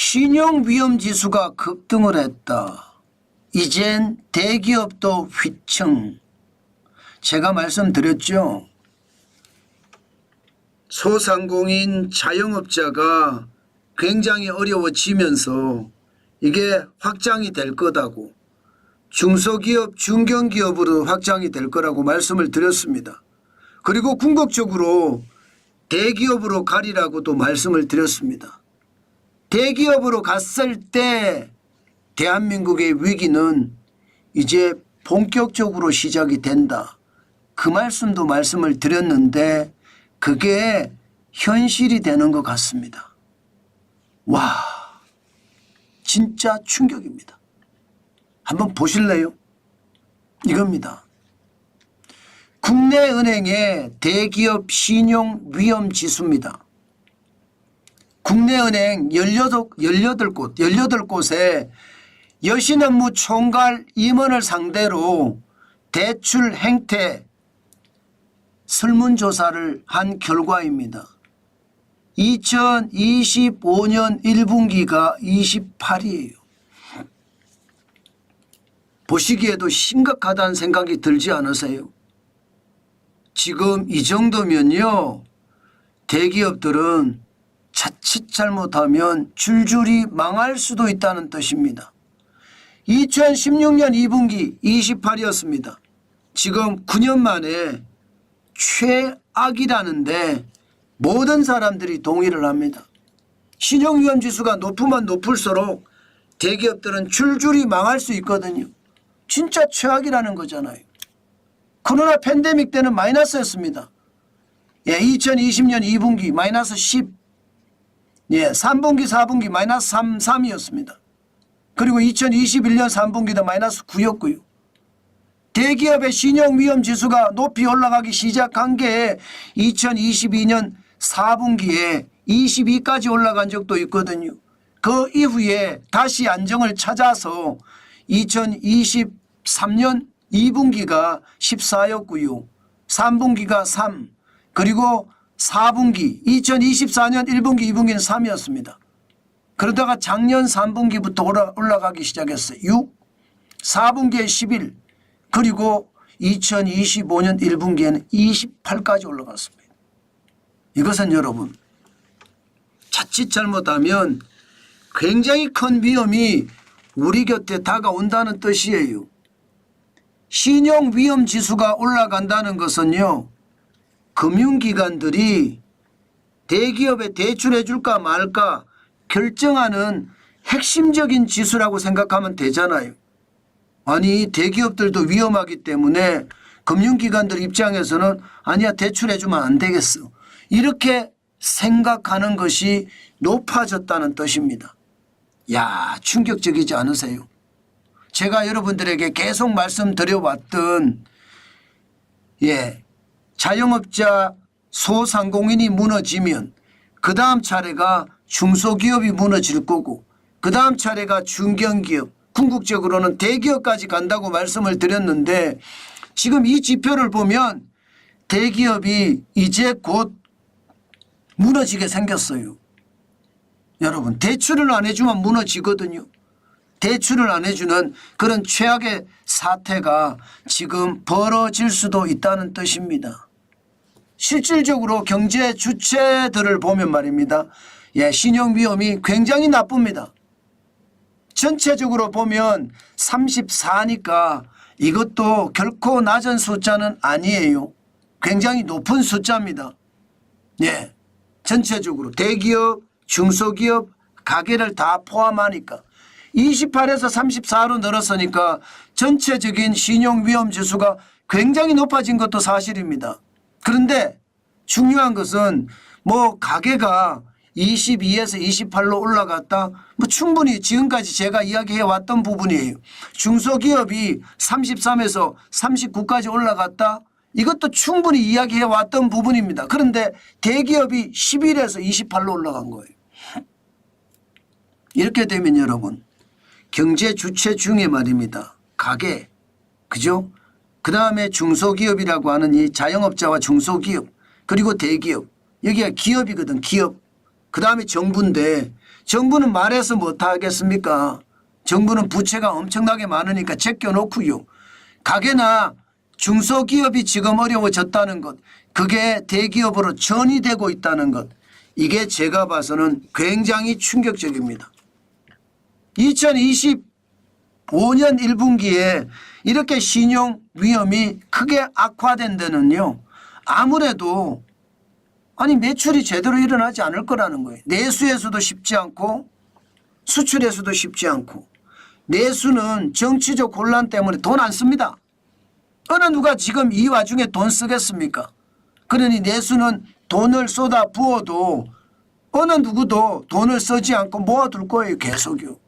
신용위험지수가 급등을 했다. 이젠 대기업도 휘청. 제가 말씀드렸죠. 소상공인 자영업자가 굉장히 어려워지면서 이게 확장이 될 거다고, 중소기업, 중견기업으로 확장이 될 거라고 말씀을 드렸습니다. 그리고 궁극적으로 대기업으로 가리라고도 말씀을 드렸습니다. 대기업으로 갔을 때 대한민국의 위기는 이제 본격적으로 시작이 된다. 그 말씀도 말씀을 드렸는데 그게 현실이 되는 것 같습니다. 와, 진짜 충격입니다. 한번 보실래요? 이겁니다. 국내은행의 대기업 신용위험지수입니다. 국내은행 18곳에 여신업무 총괄 임원을 상대로 대출 행태 설문조사를 한 결과입니다. 2025년 1분기가 28이에요. 보시기에도 심각하다는 생각이 들지 않으세요? 지금 이 정도면요, 대기업들은 자칫 잘못하면 줄줄이 망할 수도 있다는 뜻입니다. 2016년 2분기 28이었습니다. 지금 9년 만에 최악이라는데 모든 사람들이 동의를 합니다. 신용위험지수가 높으면 높을수록 대기업들은 줄줄이 망할 수 있거든요. 진짜 최악이라는 거잖아요. 코로나 팬데믹 때는 마이너스였습니다. 2020년 2분기 마이너스 10, 3분기 4분기 마이너스 3이었습니다. 그리고 2021년 3분기도 마이너스 9였고요. 대기업의 신용위험지수가 높이 올라가기 시작한 게 2022년 4분기에 22까지 올라간 적도 있거든요. 그 이후에 다시 안정을 찾아서 2023년 2분기가 14였고요. 3분기가 3, 그리고 4분기 2024년 1분기 2분기는 3이었습니다. 그러다가 작년 3분기부터 올라가기 시작했어요. 6, 4분기에 11, 그리고 2025년 1분기에는 28까지 올라갔습니다. 이것은 여러분, 자칫 잘못하면 굉장히 큰 위험이 우리 곁에 다가온다는 뜻이에요. 신용위험지수가 올라간다는 것은요, 금융기관들이 대기업에 대출해 줄까 말까 결정하는 핵심적인 지수라고 생각하면 되잖아요. 아니, 대기업들도 위험하기 때문에 금융기관들 입장에서는 아니야, 대출해 주면 안 되겠어, 이렇게 생각하는 것이 높아졌다는 뜻입니다. 야, 충격적이지 않으세요? 제가 여러분들에게 계속 말씀드려왔던 자영업자 소상공인이 무너지면 그 다음 차례가 중소기업이 무너질 거고 그 다음 차례가 중견기업, 궁극적으로는 대기업까지 간다고 말씀을 드렸는데, 지금 이 지표를 보면 대기업이 이제 곧 무너지게 생겼어요. 여러분, 대출을 안 해주면 무너지거든요. 대출을 안 해주는 그런 최악의 사태가 지금 벌어질 수도 있다는 뜻입니다. 실질적으로 경제 주체들을 보면 말입니다. 신용위험이 굉장히 나쁩니다. 전체적으로 보면 34니까 이것도 결코 낮은 숫자는 아니에요. 굉장히 높은 숫자입니다. 전체적으로 대기업, 중소기업, 가게를 다 포함하니까 28에서 34로 늘었으니까 전체적인 신용위험지수가 굉장히 높아진 것도 사실입니다. 그런데 중요한 것은 가게가 22에서 28로 올라갔다, 충분히 지금까지 제가 이야기해 왔던 부분이에요. 중소기업이 33에서 39까지 올라갔다, 이것도 충분히 이야기해 왔던 부분입니다. 그런데 대기업이 11에서 28로 올라간 거예요. 이렇게 되면 여러분, 경제 주체 중에 말입니다, 가게, 그죠? 그 다음에 중소기업이라고 하는 이 자영업자와 중소기업, 그리고 대기업, 여기가 기업이거든, 기업. 그다음에 정부인데 정부는 말해서 못하겠습니까? 정부는 부채가 엄청나게 많으니까 제껴놓고요. 가게나 중소기업이 지금 어려워졌다는 것, 그게 대기업으로 전이되고 있다는 것, 이게 제가 봐서는 굉장히 충격적입니다. 2025년 1분기에 이렇게 신용 위험이 크게 악화된 데는요. 아무래도 매출이 제대로 일어나지 않을 거라는 거예요. 내수에서도 쉽지 않고 수출에서도 쉽지 않고, 내수는 정치적 혼란 때문에 돈 안 씁니다. 어느 누가 지금 이 와중에 돈 쓰겠습니까? 그러니 내수는 돈을 쏟아 부어도 어느 누구도 돈을 쓰지 않고 모아둘 거예요. 계속요.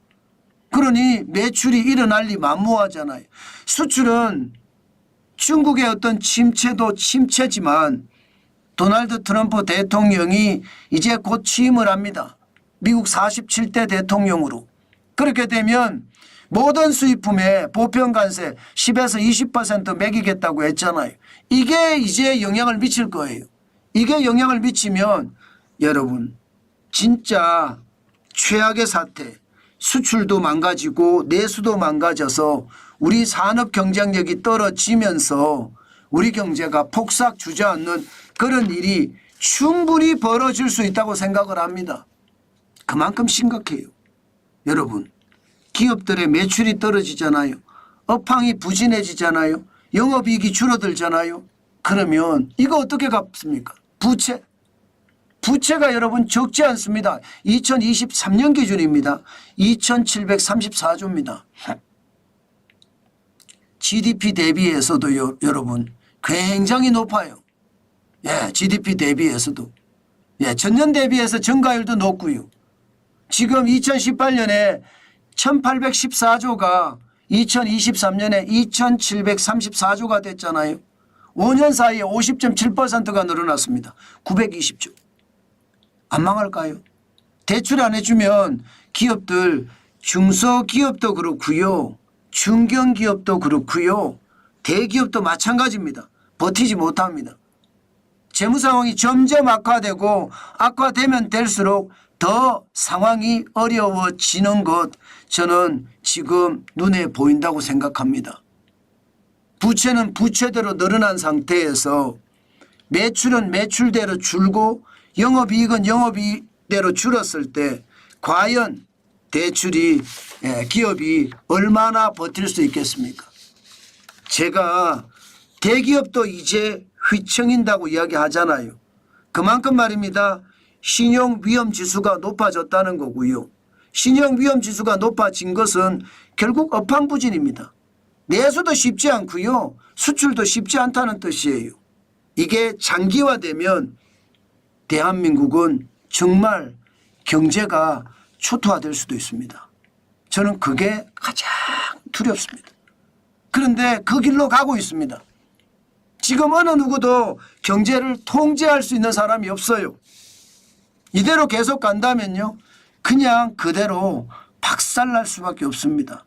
그러니 매출이 일어날 리 만무하잖아요. 수출은 중국의 어떤 침체도 침체지만 도널드 트럼프 대통령이 이제 곧 취임을 합니다. 미국 47대 대통령으로. 그렇게 되면 모든 수입품에 보편관세 10에서 20% 매기겠다고 했잖아요. 이게 이제 영향을 미칠 거예요. 이게 영향을 미치면 여러분 진짜 최악의 사태, 수출도 망가지고 내수도 망가져서 우리 산업 경쟁력이 떨어지면서 우리 경제가 폭삭 주저앉는 그런 일이 충분히 벌어질 수 있다고 생각을 합니다. 그만큼 심각해요. 여러분, 기업들의 매출이 떨어지잖아요. 업황이 부진해지잖아요. 영업이익이 줄어들잖아요. 그러면 이거 어떻게 갚습니까? 부채가 여러분 적지 않습니다. 2023년 기준입니다. 2734조입니다. GDP 대비해서도 여러분 굉장히 높아요. 예, GDP 대비해서도. 예, 전년 대비해서 증가율도 높고요. 지금 2018년에 1814조가 2023년에 2734조가 됐잖아요. 5년 사이에 50.7%가 늘어났습니다. 920조. 안 망할까요? 대출 안 해주면 기업들, 중소기업도 그렇고요. 중견기업도 그렇고요. 대기업도 마찬가지입니다. 버티지 못합니다. 재무 상황이 점점 악화되고 악화되면 될수록 더 상황이 어려워지는 것, 저는 지금 눈에 보인다고 생각합니다. 부채는 부채대로 늘어난 상태에서 매출은 매출대로 줄고 영업이익은 영업이익대로 줄었을 때 과연 대출이 기업이 얼마나 버틸 수 있겠습니까? 제가 대기업도 이제 휘청인다고 이야기하잖아요. 그만큼 말입니다. 신용위험지수가 높아졌다는 거고요. 신용위험지수가 높아진 것은 결국 업황부진입니다. 내수도 쉽지 않고요. 수출도 쉽지 않다는 뜻이에요. 이게 장기화되면 대한민국은 정말 경제가 초토화될 수도 있습니다. 저는 그게 가장 두렵습니다. 그런데 그 길로 가고 있습니다. 지금 어느 누구도 경제를 통제할 수 있는 사람이 없어요. 이대로 계속 간다면요. 그냥 그대로 박살날 수밖에 없습니다.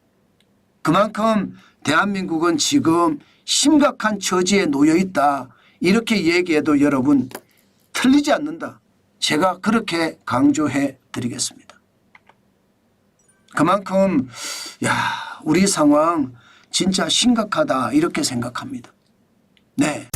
그만큼 대한민국은 지금 심각한 처지에 놓여 있다. 이렇게 얘기해도 여러분 틀리지 않는다. 제가 그렇게 강조해 드리겠습니다. 그만큼 우리 상황 진짜 심각하다 이렇게 생각합니다. 네,